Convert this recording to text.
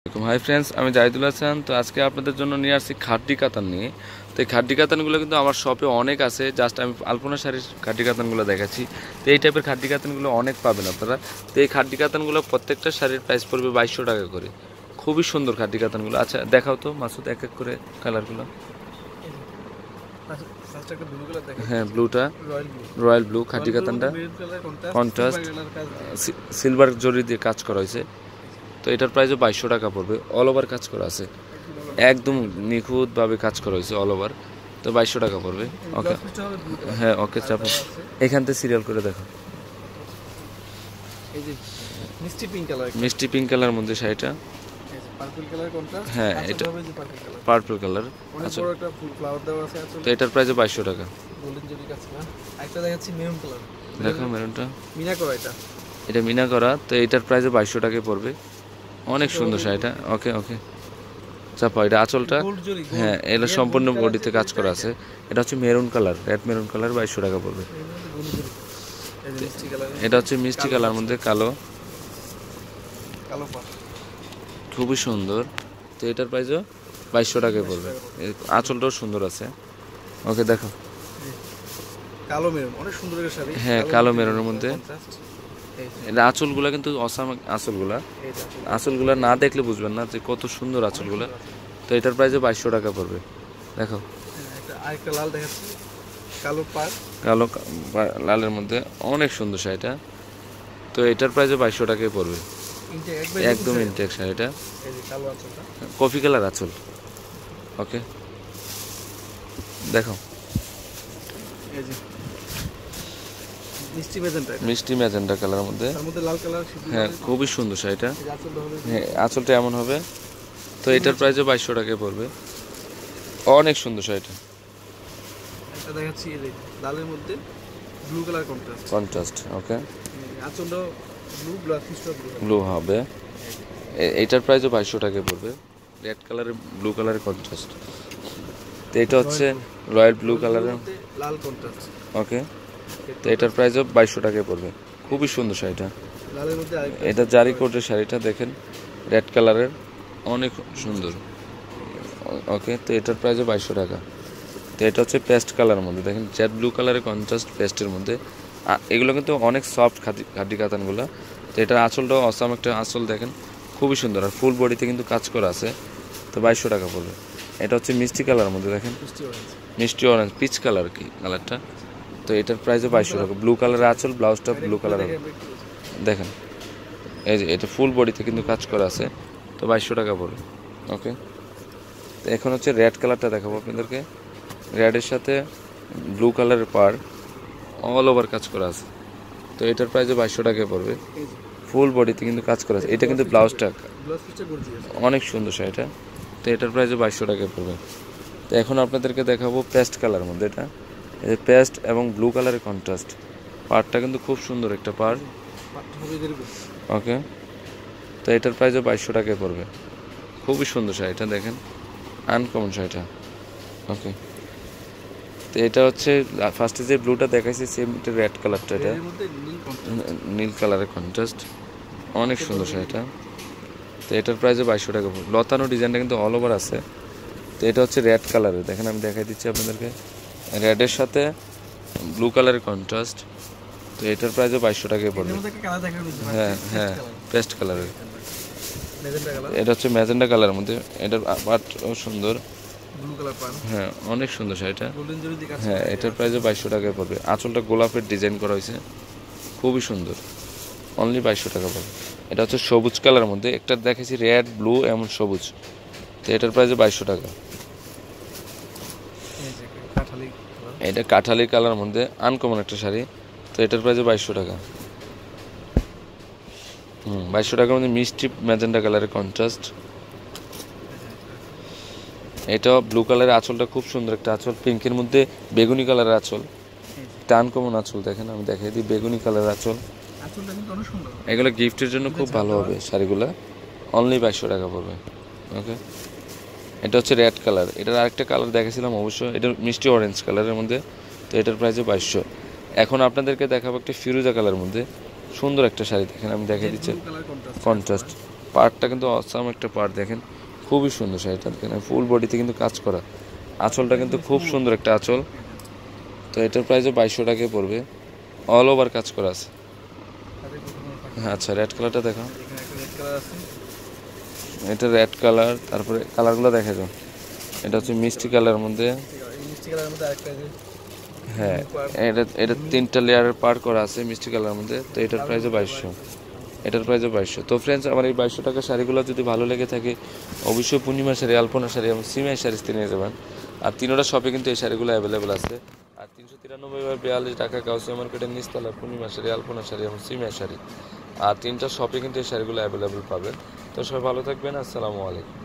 Hi friends, আমি জাহিদুল হাসান। তো আজকে আপনাদের জন্য নিয়ে আসছি খাড্ডি কাতান নিয়ে। তো এই খাড্ডি কাতানগুলো কিন্তু আমার শপে অনেক আছে। জাস্ট আমি আলপনা শাড়ির খাড্ডি কাতানগুলো দেখাচ্ছি। তো এই টাইপের খাড্ডি কাতানগুলো অনেক পাবেন আপনারা। তো এই খাড্ডি কাতানগুলো প্রত্যেকটা শাড়ির প্রাইস পড়বে 2200 টাকা করে। খুবই সুন্দর খাড্ডি কাতানগুলো। আচ্ছা দেখাও তো মাসুদ, এক এক করে কালারগুলো। হ্যাঁ, ব্লুটা রয়্যাল ব্লু খাড্ডি কাতানটা কন্ট্রাস্ট সিলভার জরি দিয়ে কাজ করা হয়েছে। তো এটার প্রাইসও 2200 টাকা পড়বে। অল ওভার কাজ করা আছে, একদম নিখুঁতভাবে কাজ করা হয়েছে অল ওভার। তো 2200 টাকা পড়বে। ওকে, হ্যাঁ ওকে, চাপো। এখান থেকে সিরিয়াল করে দেখো। মিষ্টি পিঙ্ক কালার মধ্যে শাড়িটা। হ্যাঁ, এটা পার্পল কালার। আচ্ছা, তো এটার প্রাইসও 2200 টাকা। দেখো মেরুনটা এটা মিনা করা। তো এটার প্রাইসও 2200 টাকায় পড়বে। অনেক সুন্দর শাড়িটা। ওকে ওকে, চাপা। এটা আঁচলটা, হ্যাঁ এটা সম্পূর্ণ বডিতে কাজ করা আছে। এটা হচ্ছে maroon colour, red maroon colour, 2200 টাকা পড়বে। এটা হচ্ছে মিষ্টি কালার মধ্যে কালো, খুবই সুন্দর। তো এটার প্রাইসও 2200 টাকায় পড়বে। আঁচলটাও সুন্দর আছে। ওকে দেখো, কালো মেরুন, অনেক সুন্দর শাড়ি। হ্যাঁ, কালো মেরুনের মধ্যে। এটা আঁচলগুলা কিন্তু অসাম আঁচলগুলা না দেখলে বুঝবেন না যে কত সুন্দর আঁচলগুলা। তো এটার প্রাইসে 2200 টাকা পড়বে। দেখো আরেকটা লাল দেখাচ্ছি, কালো লালের মধ্যে অনেক সুন্দর শাড়িটা। তো এটার প্রাইসে 2200 টাকায় পড়বে। একদম ইনটেক শাড়িটা, কফি কালার আঁচল। ওকে দেখো, মিষ্টি ম্যাজেন্টা কালার মধ্যে, হ্যাঁ খুবই সুন্দর শাড়িটা। হ্যাঁ, আঁচলটা এমন হবে। তো এটার প্রাইসও 2200 টাকায় পড়বে। অনেক সুন্দর শাড়িটা। এটা দেখাচ্ছি লালের মধ্যে ব্লু কালার কন্ট্রাস্ট। ওকে, আঁচলটা ব্লু হবে। এটার প্রাইসও 2200 টাকায় পড়বে। রেড কালারের ব্লু কালারের কন্ট্রাস্ট। তো এটা হচ্ছে রয়্যাল ব্লু কালারের লাল কন্ট্রাস্ট। ওকে, তো এটার প্রাইসও 2200 টাকায় পড়বে। খুবই সুন্দর শাড়িটা। এটা জারি কোটের শাড়িটা দেখেন, রেড কালারের, অনেক সুন্দর। ওকে, তো এটার প্রাইসও 2200 টাকা। তো এটা হচ্ছে পেস্ট কালারের মধ্যে, দেখেন জেড ব্লু কালারের কন্ট্রাস্ট পেস্টের মধ্যে। এগুলো কিন্তু অনেক সফট খাড্ডি কাতানগুলো। তো এটার আঁচলটাও অসাম একটা আঁচল, দেখেন খুবই সুন্দর। আর ফুল বডিতে কিন্তু কাজ করা আছে। তো 2200 টাকা পড়বে। এটা হচ্ছে মিষ্টি কালারের মধ্যে, দেখেন মিষ্টি অরেঞ্জ পিচ কালার কি কালারটা। তো এটার প্রাইসও 2200 টাকা। ব্লু কালারের আঁচল, ব্লাউজটা ব্লু কালার দেখেন। এই যে এটা ফুল বডিতে কিন্তু কাজ করা আছে। তো 2200 টাকা পড়বে। ওকে, তো এখন হচ্ছে রেড কালারটা দেখাবো আপনাদেরকে। রেডের সাথে ব্লু কালারের পার, অল ওভার কাজ করা আছে। তো এটার প্রাইসও 2200 টাকায় পড়বে। ফুল বডিতে কিন্তু কাজ করা আছে। এটা কিন্তু ব্লাউজটা অনেক সুন্দর শাড়িটা। তো এটার প্রাইসও 2200 টাকায় পড়বে। তো এখন আপনাদেরকে দেখাবো পেস্ট কালার মধ্যে। এটা এই পেস্ট এবং ব্লু কালারের কন্ট্রাস্ট। পাড়টা কিন্তু খুব সুন্দর একটা পাড়। ওকে, তো এটার প্রাইসও 2200 টাকায় পড়বে। খুবই সুন্দর শাড়িটা, দেখেন আনকমন শাড়িটা। ওকে, তো এটা হচ্ছে ফার্স্টে যে ব্লুটা দেখাইছি সেম এটা রেড কালারটা, এটা নীল কালারের কন্ট্রাস্ট। অনেক সুন্দর শাড়িটা। তো এটার প্রাইসও 2200 টাকা পড়বে। লতানো ডিজাইনটা কিন্তু অল ওভার আছে। তো এটা হচ্ছে রেড কালারের, দেখেন আমি দেখাই দিচ্ছি আপনাদেরকে। রেডের সাথে ব্লু কালারের কন্ট্রাস্ট। তো এটার প্রাইসও 2200 টাকায় পড়বে। হ্যাঁ হ্যাঁ, পেস্ট কালারের। এটা হচ্ছে ম্যাজেন্ডা কালারের মধ্যে। এটার পাটও সুন্দর। হ্যাঁ, অনেক সুন্দর শাড়িটা। হ্যাঁ, এটার প্রাইসও 2200 টাকায় পড়বে। আঁচলটা গোলাপের ডিজাইন করা হয়েছে, খুবই সুন্দর। অনলি 2200 টাকা পড়বে। এটা হচ্ছে সবুজ কালারের মধ্যে, একটা দেখেছি রেড ব্লু এমন সবুজ। তো এটার প্রাইসও 2200 টাকা। এটা কাঠালি কালার মধ্যে আনকমন একটা শাড়ি। তো এটার প্রাইসও 2200 টাকা। 2200 টাকার মধ্যে মিষ্টি ম্যাজেন্ডা কালারের কন্ট্রাস্ট। এটা ব্লু কালারের আঁচলটা খুব সুন্দর একটা আঁচল। পিঙ্কের মধ্যে বেগুনি কালারের আঁচল, এটা আনকমন আঁচল। দেখেন আমি দেখাই দিই, বেগুনি কালারের আঁচল। এগুলো গিফটের জন্য খুব ভালো হবে শাড়িগুলো। অনলি 2200 টাকা পড়বে। ওকে, এটা হচ্ছে রেড কালার। এটার আরেকটা কালার দেখেছিলাম অবশ্য, এটা মিষ্টি অরেঞ্জ কালারের মধ্যে। তো এটার প্রাইসও 2200। এখন আপনাদেরকে দেখাবো একটা ফিরোজা কালার মধ্যে সুন্দর একটা শাড়ি, দেখেন আমি দেখাই দিচ্ছি কন্ট্রাস্ট। পার্টটা কিন্তু অসাম একটা পার্ট দেখেন, খুবই সুন্দর শাড়িটা দেখেন, ফুল বডিতে কিন্তু কাজ করা, আঁচলটা কিন্তু খুব সুন্দর একটা আঁচল। তো এটার প্রাইসও 2200 টাকায় পড়বে, অল ওভার কাজ করা আছে। হ্যাঁ আচ্ছা, রেড কালারটা দেখো, এখানে একটা রেড কালার আছে। এটা রেড কালার, তারপরে কালারগুলো দেখা যাও, এটা হচ্ছে মিষ্টি কালারের মধ্যে। এই মিষ্টি কালারের মধ্যে আরেকটা যে হ্যাঁ, এটা 3টা লেয়ারের পার করা আছে মিষ্টি কালারের মধ্যে। তো এটার প্রাইসও 2200, এটার প্রাইসও 2200। তো ফ্রেন্ডস, আমার এই 2200 টাকা শাড়িগুলো যদি ভালো লেগে থাকে, অবশ্যই পূর্ণিমা শাড়ি, আলপনা শাড়ি এবং সিমাই শাড়ি নিয়ে যাবেন। আর তিনোটা শপে কিন্তু এই শাড়িগুলো অ্যাভেলেবেল আছে। আর 393/42 ঢাকা কাউসিয়া মার্কেটের নিচতলা পূর্ণিমা শাড়ি, আলপনা শাড়ি এবং সিমাই শাড়ি, আর 3টা শপে কিন্তু এই শাড়িগুলো অ্যাভেলেবেল পাবেন। তো সবাই ভালো থাকবেন, আসসালামু আলাইকুম।